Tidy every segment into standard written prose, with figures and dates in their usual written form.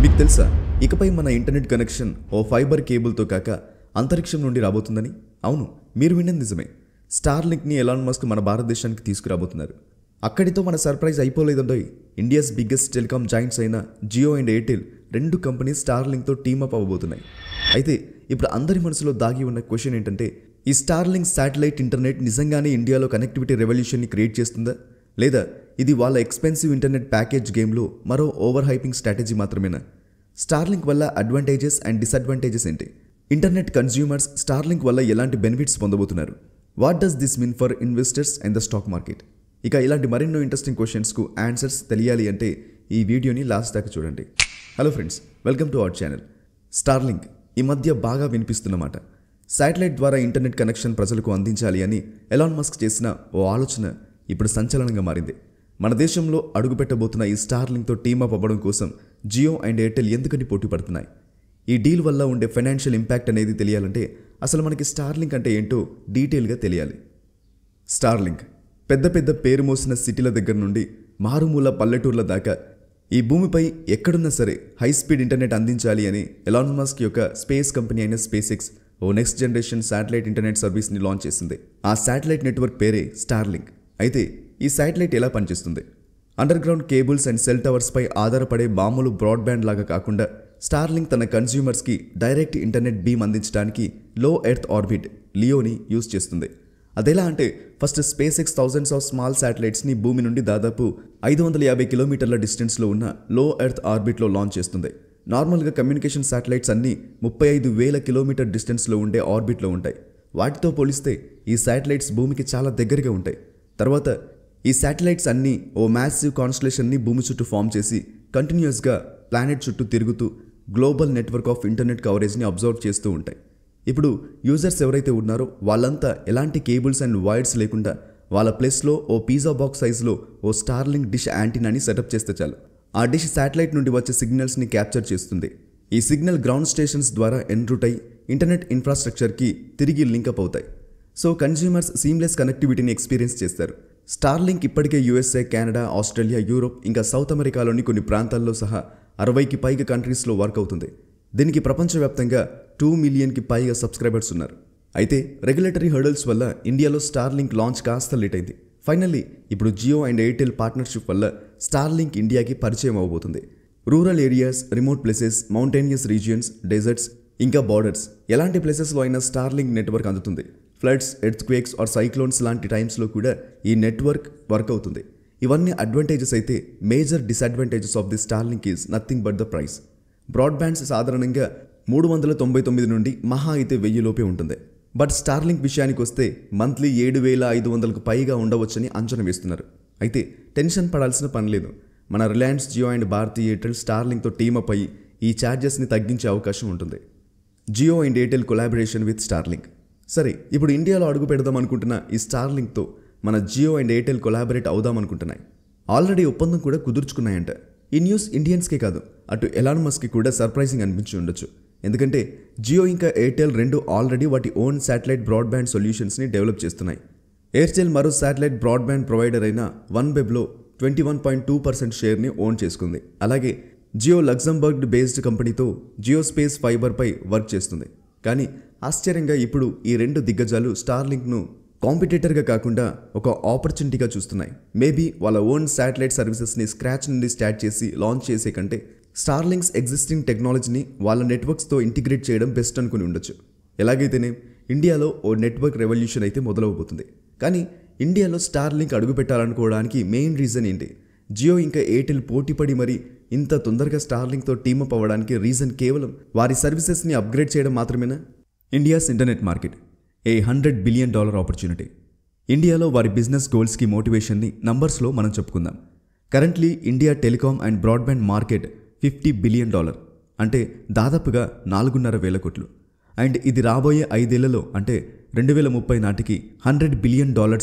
మీకు తెలుసా ఇకపై మన ఇంటర్నెట్ కనెక్షన్ ఓ ఫైబర్ కేబుల్తో కాక అంతరిక్షం నుండి రాబోతుందని? అవును, మీరు విన్నది నిజమే. స్టార్లింక్ని ఎలాన్ మస్క్ మన భారతదేశానికి తీసుకురాబోతున్నారు. అక్కడితో మన సర్ప్రైజ్ అయిపోలేదండోయ్. ఇండియాస్ బిగ్గెస్ట్ టెలికాం జాయింట్స్ అయిన జియో అండ్ ఎయిర్టెల్ రెండు కంపెనీస్ స్టార్లింక్తో టీమప్ అవ్వబోతున్నాయి. అయితే ఇప్పుడు అందరి మనసులో దాగి ఉన్న క్వశ్చన్ ఏంటంటే, ఈ స్టార్లింక్ శాటిలైట్ ఇంటర్నెట్ నిజంగానే ఇండియాలో కనెక్టివిటీ రెవల్యూషన్ని క్రియేట్ చేస్తుందా, లేదా ఇది వాళ్ళ ఎక్స్పెన్సివ్ ఇంటర్నెట్ ప్యాకేజ్ గేమ్లో మరో ఓవర్ హైపింగ్ స్ట్రాటజీ మాత్రమేనా? స్టార్లింక్ వల్ల అడ్వాంటేజెస్ అండ్ డిసడ్వాంటేజెస్ ఏంటి? ఇంటర్నెట్ కన్స్యూమర్స్ స్టార్లింక్ వల్ల ఎలాంటి బెనిఫిట్స్ పొందబోతున్నారు? What does this mean for investors and the stock market? ఇక ఇలాంటి మరెన్నో ఇంట్రెస్టింగ్ క్వశ్చన్స్కు ఆన్సర్స్ తెలియాలి అంటే ఈ వీడియోని లాస్ట్ దాకా చూడండి. Hello friends, welcome to our channel. Starlink ఈ మధ్య బాగా వినిపిస్తున్నమాట. శాటిలైట్ ద్వారా ఇంటర్నెట్ కనెక్షన్ ప్రజలకు అందించాలి అని ఎలాన్ మస్క్ చేసిన ఓ ఆలోచన ఇప్పుడు సంచలనంగా మారింది. మన దేశంలో అడుగుపెట్టబోతున్న ఈ స్టార్లింక్తో టీమప్ అవ్వడం కోసం జియో అండ్ ఎయిర్టెల్ ఎందుకని పోటీ పడుతున్నాయి? ఈ డీల్ వల్ల ఉండే ఫైనాన్షియల్ ఇంపాక్ట్ అనేది తెలియాలంటే అసలు మనకి స్టార్లింక్ అంటే ఏంటో డీటెయిల్గా తెలియాలి. స్టార్లింక్ పెద్ద పెద్ద పేరు మోసిన సిటీల దగ్గర నుండి మారుమూల పల్లెటూర్ల దాకా ఈ భూమిపై ఎక్కడున్నా సరే హై స్పీడ్ ఇంటర్నెట్ అందించాలి అని ఎలాన్ మస్క్ యొక్క స్పేస్ కంపెనీ అయిన స్పేస్ ఎక్స్ ఓ నెక్స్ట్ జనరేషన్ శాటిలైట్ ఇంటర్నెట్ సర్వీస్ని లాంచ్ చేసింది. ఆ శాటిలైట్ నెట్వర్క్ పేరే స్టార్లింక్. అయితే ఈ శాటిలైట్ ఎలా పనిచేస్తుంది? Underground cables and cell టవర్స్పై ఆధారపడే మామూలు బ్రాడ్బ్యాండ్ లాగా కాకుండా స్టార్లింక్ తన కన్స్యూమర్స్కి డైరెక్ట్ ఇంటర్నెట్ బీమ్ అందించడానికి లో ఎర్త్ ఆర్బిట్ లియోని యూజ్ చేస్తుంది. అదెలా అంటే, first SpaceX thousands of small శాటిలైట్స్ని భూమి నుండి దాదాపు 550 కిలోమీటర్ల డిస్టెన్స్లో ఉన్న లో ఎర్త్ ఆర్బిట్లో లాంచ్ చేస్తుంది. నార్మల్గా కమ్యూనికేషన్ శాటిలైట్స్ అన్నీ 35,000 కిలోమీటర్ డిస్టెన్స్లో ఉండే ఆర్బిట్లో ఉంటాయి. వాటితో పోలిస్తే ఈ శాటిలైట్స్ భూమికి చాలా దగ్గరగా ఉంటాయి. తర్వాత ఈ శాటిలైట్స్ అన్నీ ఓ మ్యాసివ్ కాన్స్టలేషన్ని భూమి చుట్టూ ఫామ్ చేసి కంటిన్యూస్గా ప్లానెట్ చుట్టూ తిరుగుతూ గ్లోబల్ నెట్వర్క్ ఆఫ్ ఇంటర్నెట్ కవరేజ్ని అబ్జర్వ్ చేస్తూ ఉంటాయి. ఇప్పుడు యూజర్స్ ఎవరైతే ఉన్నారో వాళ్ళంతా ఎలాంటి కేబుల్స్ అండ్ వైర్స్ లేకుండా వాళ్ళ ప్లేస్లో ఓ పిజ్జా బాక్స్ సైజులో ఓ స్టార్లింక్ డిష్ యాంటీనాని సెటప్ చేస్తే చాలు. ఆ డిష్ శాటిలైట్ నుండి వచ్చే సిగ్నల్స్ని క్యాప్చర్ చేస్తుంది. ఈ సిగ్నల్ గ్రౌండ్ స్టేషన్స్ ద్వారా ఎన్రూట్ అయి ఇంటర్నెట్ ఇన్ఫ్రాస్ట్రక్చర్కి తిరిగి లింకప్ అవుతాయి. సో కన్స్యూమర్స్ సీమ్లెస్ కనెక్టివిటీని ఎక్స్పీరియన్స్ చేస్తారు. స్టార్లింక్ ఇప్పటికే యూఎస్ఏ, కెనడా, ఆస్ట్రేలియా, యూరోప్ ఇంకా సౌత్ అమెరికాలోని కొన్ని ప్రాంతాల్లో సహా 60కి పైగా కంట్రీస్లో వర్క్ అవుతుంది. దీనికి ప్రపంచవ్యాప్తంగా 2 మిలియన్కి పైగా సబ్స్క్రైబర్స్ ఉన్నారు. అయితే రెగ్యులేటరీ హర్డల్స్ వల్ల ఇండియాలో స్టార్లింక్ లాంచ్ కాస్త లేట్ అయింది. ఫైనల్లీ ఇప్పుడు జియో అండ్ ఎయిర్టెల్ పార్ట్నర్షిప్ వల్ల స్టార్లింక్ ఇండియాకి పరిచయం అవ్వబోతుంది. Rural areas, remote places, mountainous regions, deserts ఇంకా బార్డర్స్ ఎలాంటి ప్లేసెస్లో అయినా స్టార్లింక్ నెట్వర్క్ అందుతుంది. ఫ్లడ్స్, ఎర్త్క్వేక్స్ ఆర్ సైక్లోన్స్ లాంటి టైమ్స్లో కూడా ఈ నెట్వర్క్ వర్క్ అవుతుంది. ఇవన్నీ అడ్వాంటేజెస్ అయితే major disadvantages of the Starlink is nothing but the price. Broadbands సాధారణంగా 399 నుండి మహా అయితే 1000 లోపే ఉంటుంది. బట్ స్టార్లింక్ విషయానికి వస్తే మంత్లీ 7,500కు పైగా ఉండవచ్చని అంచనా వేస్తున్నారు. అయితే టెన్షన్ పడాల్సిన పని లేదు. మన రిలయన్స్ జియో అండ్ భారతీ ఎయిర్టెల్ స్టార్లింక్తో టీమప్ అయ్యి ఈ ఛార్జెస్ని తగ్గించే అవకాశం ఉంటుంది. Jio and Airtel collaboration with Starlink. సరే, ఇప్పుడు ఇండియాలో అడుగు పెడదాం అనుకుంటున్న ఈ స్టార్లింక్తో మన జియో అండ్ ఎయిర్టెల్ కొలాబరేట్ అవుదాం అనుకుంటున్నాయి. ఆల్రెడీ ఒప్పందం కూడా కుదుర్చుకున్నాయంట. ఈ న్యూస్ ఇండియన్స్కే కాదు, అటు ఎలాన్ మస్క్కి కూడా సర్ప్రైజింగ్ అనిపించి ఉండొచ్చు. ఎందుకంటే జియో ఇంకా ఎయిర్టెల్ రెండు ఆల్రెడీ వాటి ఓన్ శాటిలైట్ బ్రాడ్బ్యాండ్ సొల్యూషన్స్ని డెవలప్ చేస్తున్నాయి. ఎయిర్టెల్ మరో శాటిలైట్ బ్రాడ్బ్యాండ్ ప్రొవైడర్ అయిన వన్వెబ్లో 21.2% షేర్ని ఓన్ చేసుకుంది. అలాగే జియో లగ్జంబర్గ్ బేస్డ్ కంపెనీతో జియో స్పేస్ ఫైబర్పై వర్క్ చేస్తుంది. కానీ ఆశ్చర్యంగా ఇప్పుడు ఈ రెండు దిగ్గజాలు స్టార్లింక్ను కాంపిటేటర్గా కాకుండా ఒక ఆపర్చునిటీగా చూస్తున్నాయి. మేబీ వాళ్ళ ఓన్ శాటిలైట్ సర్వీసెస్ని స్క్రాచ్ నుండి స్టార్ట్ చేసి లాంచ్ చేసే కంటే స్టార్లింక్స్ ఎగ్జిస్టింగ్ టెక్నాలజీని వాళ్ళ నెట్వర్క్స్తో ఇంటిగ్రేట్ చేయడం బెస్ట్ అనుకుని ఉండొచ్చు. ఎలాగైతేనే ఇండియాలో ఓ నెట్వర్క్ రెవల్యూషన్ అయితే మొదలవబోతుంది. కానీ ఇండియాలో స్టార్లింక్ అడుగు పెట్టాలనుకోవడానికి మెయిన్ రీజన్ ఏంటి? జియో ఇంకా ఎయిర్టెల్ పోటీపడి మరి ఇంత తొందరగా స్టార్లింక్తో టీమప్ అవ్వడానికి రీజన్ కేవలం వారి సర్వీసెస్ని అప్గ్రేడ్ చేయడం మాత్రమేనా? ఇండియాస్ ఇంటర్నెట్ మార్కెట్ ఏ $100 బిలియన్ ఆపర్చునిటీ. ఇండియాలో వారి బిజినెస్ గోల్స్కి మోటివేషన్ని నంబర్స్లో మనం చెప్పుకుందాం. Currently India telecom and broadband market $50 billion, అంటే దాదాపుగా 4,500 కోట్లు. అండ్ ఇది రాబోయే 5 ఏళ్లలో అంటే 2030 నాటికి $100 బిలియన్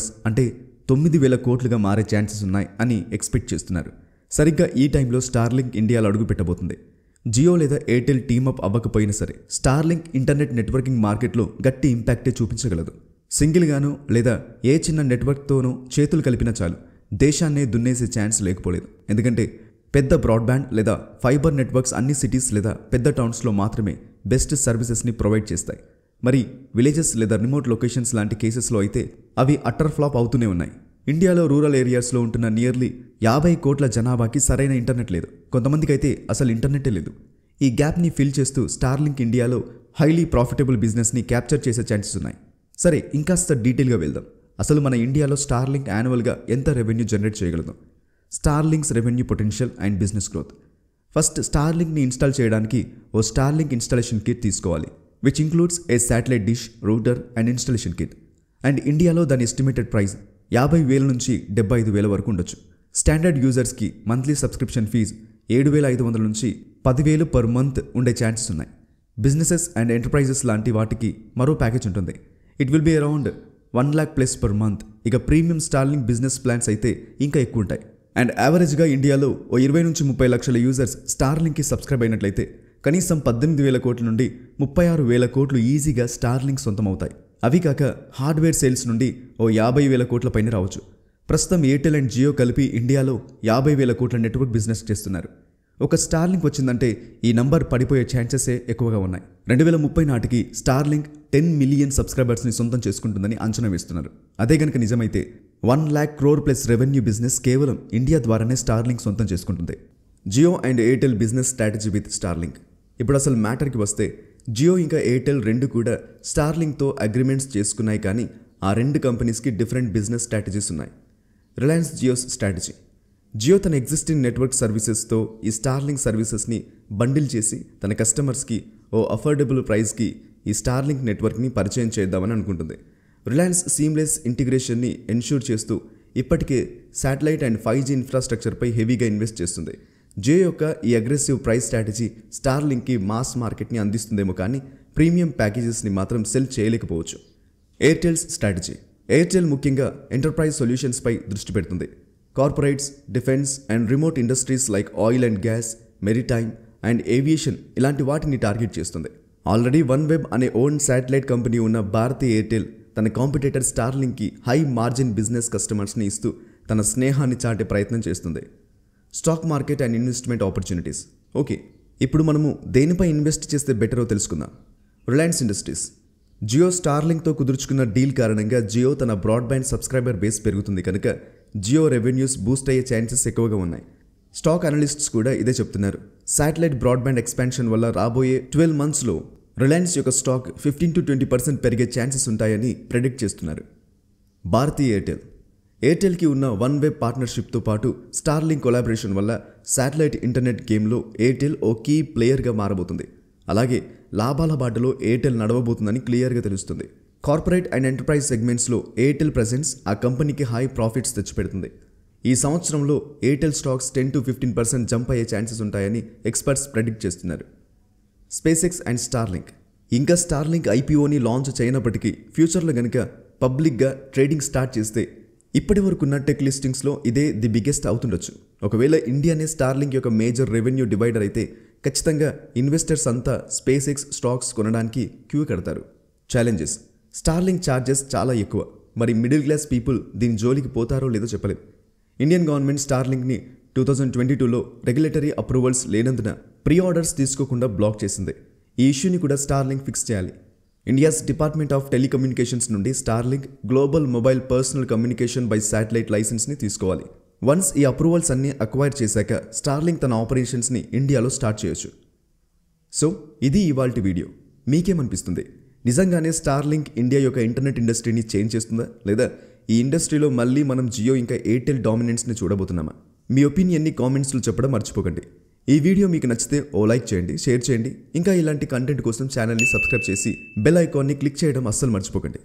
అంటే 9,000 కోట్లుగా మారే ఛాన్సెస్ ఉన్నాయి అని ఎక్స్పెక్ట్ చేస్తున్నారు. సరిగ్గా ఈ టైంలో స్టార్లింక్ ఇండియాలో అడుగు పెట్టబోతుంది. జియో లేదా ఎయిర్టెల్ టీమప్ అవ్వకపోయినా సరే స్టార్లింక్ ఇంటర్నెట్ నెట్వర్కింగ్ మార్కెట్లో గట్టి ఇంపాక్టే చూపించగలదు. సింగిల్గానో లేదా ఏ చిన్న నెట్వర్క్తోనో చేతులు కలిపినా చాలు, దేశాన్నే దున్నేసే ఛాన్స్ లేకపోలేదు. ఎందుకంటే పెద్ద బ్రాడ్బ్యాండ్ లేదా ఫైబర్ నెట్వర్క్స్ అన్ని సిటీస్ లేదా పెద్ద టౌన్స్లో మాత్రమే బెస్ట్ సర్వీసెస్ని ప్రొవైడ్ చేస్తాయి. మరి విలేజెస్ లేదా రిమోట్ లొకేషన్స్ లాంటి కేసెస్లో అయితే అవి అట్టర్ ఫ్లాప్ అవుతూనే ఉన్నాయి. ఇండియాలో రూరల్ ఏరియాస్లో ఉంటున్న నియర్లీ 50 కోట్ల జనాభాకి సరైన ఇంటర్నెట్ లేదు. కొంతమందికి అయితే అసలు ఇంటర్నెటే లేదు. ఈ గ్యాప్ని ఫిల్ చేస్తూ స్టార్లింక్ ఇండియాలో హైలీ ప్రాఫిటబుల్ బిజినెస్ని క్యాప్చర్ చేసే ఛాన్సెస్ ఉన్నాయి. సరే, ఇంకాస్త డీటెయిల్గా వెళ్దాం. అసలు మన ఇండియాలో స్టార్లింక్ యాన్యువల్గా ఎంత రెవెన్యూ జనరేట్ చేయగలదు? Starlink's revenue potential and business growth. First, స్టార్లింక్ని ఇన్స్టాల్ చేయడానికి ఓ స్టార్లింక్ ఇన్స్టాలేషన్ కిట్ తీసుకోవాలి, which includes a satellite dish, router and installation kit. And ఇండియాలో దాని ఎస్టిమేటెడ్ ప్రైస్ 50,000 నుంచి 75,000 వరకు ఉండొచ్చు. స్టాండర్డ్ యూజర్స్కి మంత్లీ సబ్స్క్రిప్షన్ ఫీజు 7,500 నుంచి 10,000 పర్ మంత్ ఉండే ఛాన్సెస్ ఉన్నాయి. బిజినెసెస్ అండ్ ఎంటర్ప్రైజెస్ లాంటి వాటికి మరో ప్యాకేజ్ ఉంటుంది. It will be around 1 lakh plus per month. ఇక ప్రీమియం స్టార్లింక్ బిజినెస్ ప్లాన్స్ అయితే ఇంకా ఎక్కువ ఉంటాయి. అండ్ యావరేజ్గా ఇండియాలో ఓ 20 నుంచి 30 లక్షల యూజర్స్ స్టార్లింక్కి సబ్స్క్రైబ్ అయినట్లయితే కనీసం 18,000 కోట్ల నుండి 36,000 కోట్లు ఈజీగా స్టార్లింక్ సొంతమవుతాయి. అవి కాక హార్డ్వేర్ సేల్స్ నుండి ఓ 50,000 కోట్ల పైన రావచ్చు. ప్రస్తుతం ఎయిర్టెల్ అండ్ జియో కలిపి ఇండియాలో 50,000 కోట్ల నెట్వర్క్ బిజినెస్ చేస్తున్నారు. ఒక స్టార్లింక్ వచ్చిందంటే ఈ నంబర్ పడిపోయే ఛాన్సెసే ఎక్కువగా ఉన్నాయి. 2030 నాటికి స్టార్లింక్ 10 మిలియన్ సబ్స్క్రైబర్స్ని సొంతం చేసుకుంటుందని అంచనా వేస్తున్నారు. అదే గనక నిజమైతే 1 lakh crore plus revenue business కేవలం ఇండియా ద్వారానే స్టార్లింక్ సొంతం చేసుకుంటుంది. Jio and Airtel business strategy with Starlink. ఇప్పుడు అసలు మ్యాటర్కి వస్తే, జియో ఇంకా ఎయిర్టెల్ రెండు కూడా స్టార్లింక్తో అగ్రిమెంట్స్ చేసుకున్నాయి, కానీ ఆ రెండు కంపెనీస్కి డిఫరెంట్ బిజినెస్ స్ట్రాటజీస్ ఉన్నాయి. రిలయన్స్ జియోస్ స్ట్రాటజీ. జియో తన ఎగ్జిస్టింగ్ నెట్వర్క్ సర్వీసెస్తో ఈ స్టార్లింక్ సర్వీసెస్ని బండిల్ చేసి తన కస్టమర్స్కి ఓ అఫోర్డబుల్ ప్రైస్కి ఈ స్టార్లింక్ నెట్వర్క్ని పరిచయం చేద్దామని అనుకుంటుంది. రిలయన్స్ సీమ్లెస్ ఇంటిగ్రేషన్ని ఎన్ష్యూర్ చేస్తూ ఇప్పటికే శాటిలైట్ అండ్ 5G ఇన్ఫ్రాస్ట్రక్చర్పై హెవీగా ఇన్వెస్ట్ చేస్తుంది. జియో యొక్క ఈ అగ్రెసివ్ ప్రైస్ స్ట్రాటజీ స్టార్లింక్కి మాస్ మార్కెట్ని అందిస్తుందేమో, కానీ ప్రీమియం ప్యాకేజెస్ని మాత్రం సెల్ చేయలేకపోవచ్చు. ఎయిర్టెల్స్ స్ట్రాటజీ. ఎయిర్టెల్ ముఖ్యంగా ఎంటర్ప్రైజ్ సొల్యూషన్స్పై దృష్టి పెడుతుంది. Corporates, defence and remote industries like oil and gas, maritime and aviation ఇలాంటి వాటిని టార్గెట్ చేస్తుంది. ఆల్రెడీ వన్వెబ్ అనే ఓన్ శాటిలైట్ కంపెనీ ఉన్న భారతీ ఎయిర్టెల్ తన కాంపిటేటర్ స్టార్లింక్కి హై మార్జిన్ బిజినెస్ కస్టమర్స్ని ఇస్తూ తన స్నేహాన్ని చాటే ప్రయత్నం చేస్తుంది. Stock market and investment opportunities. Okay, ఇప్పుడు మనము దేనిపై ఇన్వెస్ట్ చేస్తే బెటరో తెలుసుకుందాం. Reliance industries. జియో స్టార్లింక్తో కుదుర్చుకున్న డీల్ కారణంగా జియో తన బ్రాడ్బ్యాండ్ సబ్స్క్రైబర్ బేస్ పెరుగుతుంది కనుక జియో రెవెన్యూస్ బూస్ట్ అయ్యే ఛాన్సెస్ ఎక్కువగా ఉన్నాయి. స్టాక్ అనలిస్ట్స్ కూడా ఇదే చెప్తున్నారు. శాటిలైట్ బ్రాడ్బ్యాండ్ ఎక్స్పాన్షన్ వల్ల రాబోయే 12 monthsలో రిలయన్స్ యొక్క స్టాక్ 15 to 20% పెరిగే ఛాన్సెస్ ఉంటాయని ప్రెడిక్ట్ చేస్తున్నారు. భారతీ ఎయిర్టెల్. ఎయిర్టెల్కి ఉన్న వన్వెబ్ పార్ట్నర్షిప్తో పాటు స్టార్లింక్ కొలాబరేషన్ వల్ల శాటిలైట్ ఇంటర్నెట్ గేమ్లో ఎయిర్టెల్ ఓ కీ ప్లేయర్గా మారబోతుంది. అలాగే లాభాల బాటలో ఎయిర్టెల్ నడవబోతుందని క్లియర్గా తెలుస్తుంది. కార్పొరేట్ అండ్ ఎంటర్ప్రైజ్ సెగ్మెంట్స్లో ఎయిర్టెల్ ప్రెజెన్స్ ఆ కంపెనీకి హై ప్రాఫిట్స్ తెచ్చిపెడుతుంది. ఈ సంవత్సరంలో ఎయిర్టెల్ స్టాక్స్ 10 to 15% జంప్ అయ్యే ఛాన్సెస్ ఉంటాయని ఎక్స్పర్ట్స్ ప్రెడిక్ట్ చేస్తున్నారు. Space and Starlink. ఇంకా స్టార్లింక్ ఐపీఓని లాంచ్ చేయనప్పటికీ ఫ్యూచర్లో గనుక పబ్లిక్గా ట్రేడింగ్ స్టార్ట్ చేస్తే ఇప్పటి వరకున్న టెక్ లిస్టింగ్స్లో ఇదే ది బిగ్గెస్ట్ అవుతుండొచ్చు. ఒకవేళ ఇండియానే స్టార్లింక్ యొక్క మేజర్ రెవెన్యూ డివైడర్ అయితే ఖచ్చితంగా ఇన్వెస్టర్స్ అంతా స్పేస్ ఎక్స్ స్టాక్స్ కొనడానికి క్యూ కడతారు. ఛాలెంజెస్. స్టార్లింక్ ఛార్జెస్ చాలా ఎక్కువ. మరి మిడిల్ క్లాస్ పీపుల్ దీని జోలికి పోతారో లేదో చెప్పలేదు. ఇండియన్ గవర్నమెంట్ స్టార్లింక్ని 2022లో రెగ్యులేటరీ అప్రూవల్స్ లేనందున ప్రీ ఆర్డర్స్ తీసుకోకుండా బ్లాక్ చేసింది. ఈ ఇష్యూని కూడా స్టార్లింక్ ఫిక్స్ చేయాలి. ఇండియాస్ డిపార్ట్మెంట్ ఆఫ్ టెలికమ్యూనికేషన్స్ నుండి Starlink global mobile personal communication by satellite లైసెన్స్ని తీసుకోవాలి. వన్స్ ఈ అప్రూవల్స్ అన్నీ అక్వైర్ చేశాక స్టార్లింక్ తన ఆపరేషన్స్ని ఇండియాలో స్టార్ట్ చేయొచ్చు. సో ఇది ఇవాల్టి వీడియో. మీకేమనిపిస్తుంది? నిజంగానే స్టార్లింక్ ఇండియా యొక్క ఇంటర్నెట్ ఇండస్ట్రీని చేంజ్ చేస్తుందా, లేదా ఈ ఇండస్ట్రీలో మళ్ళీ మనం జియో ఇంకా ఎయిర్టెల్ డామినెన్స్ని చూడబోతున్నామా? మీ ఒపీనియన్ని కామెంట్స్లో చెప్పడం మర్చిపోకండి. ఈ వీడియో మీకు నచ్చితే ఓ లైక్ చేయండి, షేర్ చేయండి. ఇంకా ఇలాంటి కంటెంట్ కోసం ఛానల్ని సబ్స్క్రైబ్ చేసి బెల్ ఐకాన్ని క్లిక్ చేయడం అస్సలు మర్చిపోకండి.